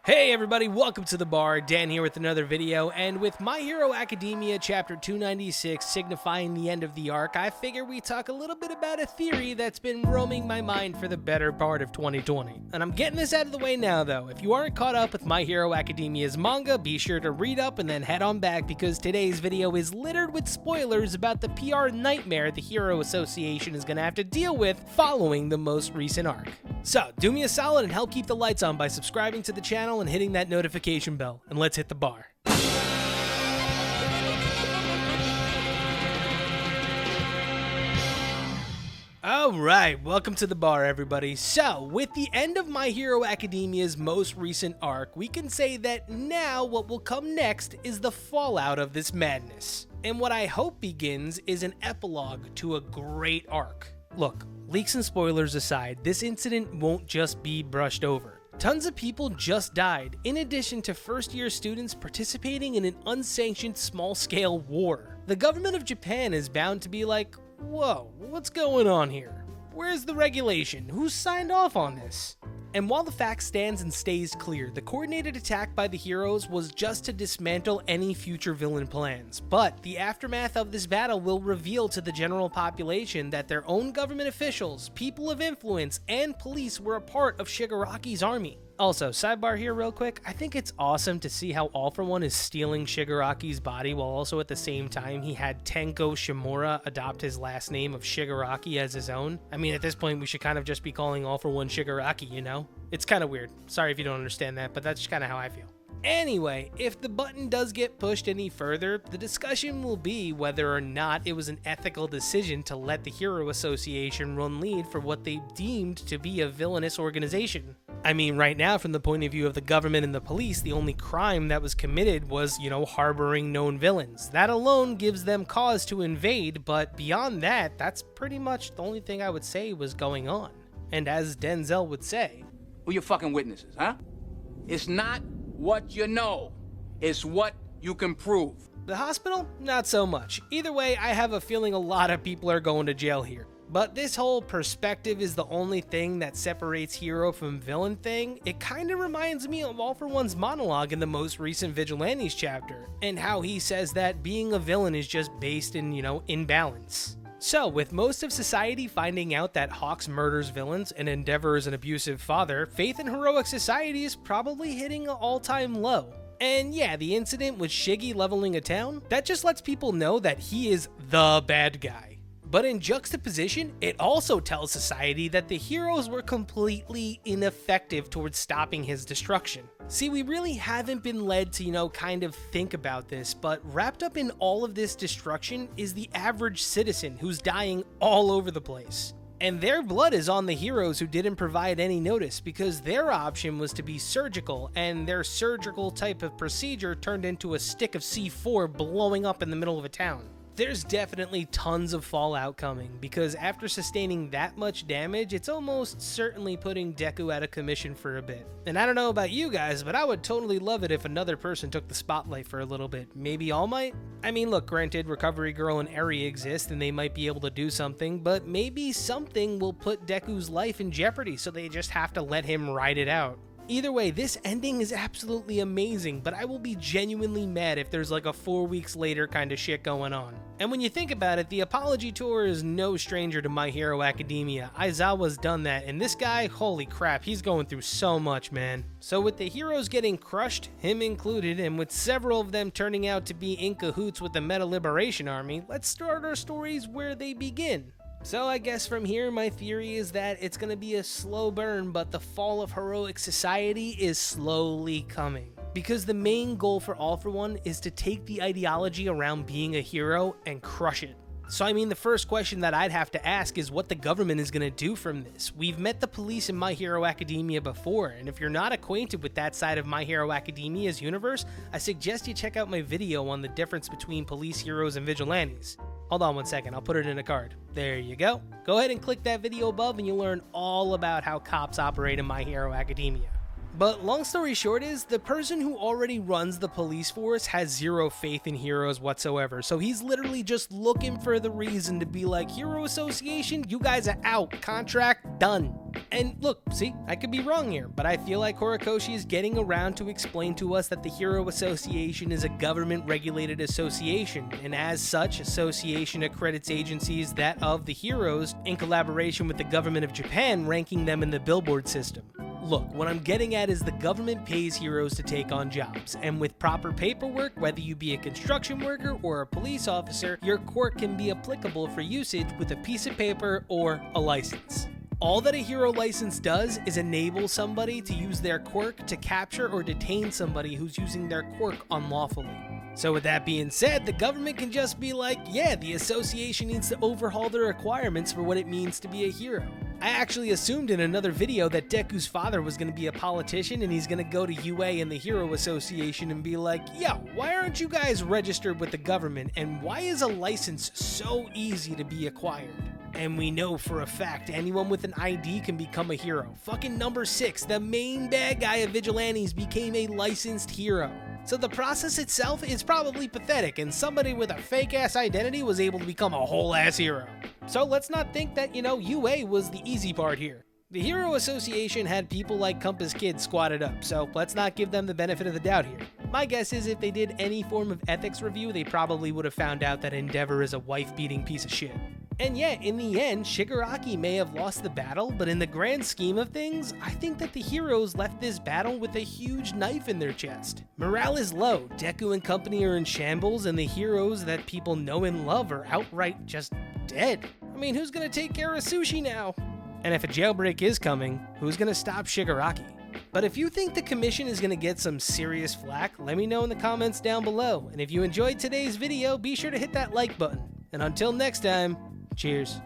Hey everybody, welcome to the bar. Dan here with another video, and with My Hero Academia chapter 296 signifying the end of the arc, I figure we talk a little bit about a theory that's been roaming my mind for the better part of 2020. And I'm getting this out of the way now though. If you aren't caught up with My Hero Academia's manga, be sure to read up and then head on back because today's video is littered with spoilers about the PR nightmare the Hero Association is going to have to deal with following the most recent arc. So, do me a solid and help keep the lights on by subscribing to the channel and hitting that notification bell, and let's hit the bar. Alright, welcome to the bar everybody. So, with the end of My Hero Academia's most recent arc, we can say that now what will come next is the fallout of this madness. And what I hope begins is an epilogue to a great arc. Look, leaks and spoilers aside, this incident won't just be brushed over. Tons of people just died, in addition to first-year students participating in an unsanctioned small-scale war. The government of Japan is bound to be like, whoa, what's going on here? Where's the regulation? Who signed off on this? And while the fact stands and stays clear, the coordinated attack by the heroes was just to dismantle any future villain plans. But the aftermath of this battle will reveal to the general population that their own government officials, people of influence, and police were a part of Shigaraki's army. Also, sidebar here real quick, I think it's awesome to see how All For One is stealing Shigaraki's body while also at the same time he had Tenko Shimura adopt his last name of Shigaraki as his own. I mean, at this point we should kind of just be calling All For One Shigaraki, you know? It's kind of weird. Sorry if you don't understand that, but that's just kind of how I feel. Anyway, if the button does get pushed any further, the discussion will be whether or not it was an ethical decision to let the Hero Association run lead for what they deemed to be a villainous organization. I mean, right now, from the point of view of the government and the police, the only crime that was committed was, harboring known villains. That alone gives them cause to invade, but beyond that, that's pretty much the only thing I would say was going on. And as Denzel would say, who your fucking witnesses, huh? It's not what you know, it's what you can prove. The hospital? Not so much. Either way, I have a feeling a lot of people are going to jail here. But this whole perspective is the only thing that separates hero from villain thing. It kind of reminds me of All For One's monologue in the most recent Vigilantes chapter, and how he says that being a villain is just based in, imbalance. So, with most of society finding out that Hawks murders villains and Endeavor is an abusive father, faith in heroic society is probably hitting an all-time low. And yeah, the incident with Shiggy leveling a town, that just lets people know that he is the bad guy. But in juxtaposition, it also tells society that the heroes were completely ineffective towards stopping his destruction. See, we really haven't been led to, kind of think about this, but wrapped up in all of this destruction is the average citizen who's dying all over the place. And their blood is on the heroes who didn't provide any notice because their option was to be surgical, and their surgical type of procedure turned into a stick of C4 blowing up in the middle of a town. There's definitely tons of fallout coming, because after sustaining that much damage, it's almost certainly putting Deku out of commission for a bit. And I don't know about you guys, but I would totally love it if another person took the spotlight for a little bit. Maybe All Might? I mean, look, granted, Recovery Girl and Eri exist and they might be able to do something, but maybe something will put Deku's life in jeopardy, so they just have to let him ride it out. Either way, this ending is absolutely amazing, but I will be genuinely mad if there's like a 4 weeks later kind of shit going on. And when you think about it, the apology tour is no stranger to My Hero Academia. Aizawa's done that, and this guy, holy crap, he's going through so much, man. So with the heroes getting crushed, him included, and with several of them turning out to be in cahoots with the Meta Liberation Army, let's start our stories where they begin. So I guess from here, my theory is that it's going to be a slow burn, but the fall of heroic society is slowly coming. Because the main goal for All For One is to take the ideology around being a hero and crush it. So I mean, the first question that I'd have to ask is what the government is going to do from this. We've met the police in My Hero Academia before, and if you're not acquainted with that side of My Hero Academia's universe, I suggest you check out my video on the difference between police heroes and vigilantes. Hold on one second, I'll put it in a card. There you go. Go ahead and click that video above and you'll learn all about how cops operate in My Hero Academia. But long story short is, the person who already runs the police force has zero faith in heroes whatsoever, so he's literally just looking for the reason to be like, Hero Association, you guys are out, contract done. And look, see, I could be wrong here, but I feel like Horikoshi is getting around to explain to us that the Hero Association is a government-regulated association, and as such, association accredits agencies that of the heroes in collaboration with the government of Japan, ranking them in the billboard system. Look, what I'm getting at is the government pays heroes to take on jobs, and with proper paperwork, whether you be a construction worker or a police officer, your quirk can be applicable for usage with a piece of paper or a license. All that a hero license does is enable somebody to use their quirk to capture or detain somebody who's using their quirk unlawfully. So with that being said, the government can just be like, yeah, the association needs to overhaul their requirements for what it means to be a hero. I actually assumed in another video that Deku's father was going to be a politician and he's going to go to UA and the Hero Association and be like, yo, why aren't you guys registered with the government, and why is a license so easy to be acquired? And we know for a fact anyone with an ID can become a hero. Fucking number 6, the main bad guy of Vigilantes became a licensed hero. So the process itself is probably pathetic, and somebody with a fake-ass identity was able to become a whole-ass hero. So let's not think that, UA was the easy part here. The Hero Association had people like Compass Kid squatted up, so let's not give them the benefit of the doubt here. My guess is if they did any form of ethics review, they probably would have found out that Endeavor is a wife-beating piece of shit. And yeah, in the end, Shigaraki may have lost the battle, but in the grand scheme of things, I think that the heroes left this battle with a huge knife in their chest. Morale is low, Deku and company are in shambles, and the heroes that people know and love are outright just dead. I mean, who's gonna take care of Sushi now? And if a jailbreak is coming, who's gonna stop Shigaraki? But if you think the commission is gonna get some serious flack, let me know in the comments down below. And if you enjoyed today's video, be sure to hit that like button. And until next time, cheers.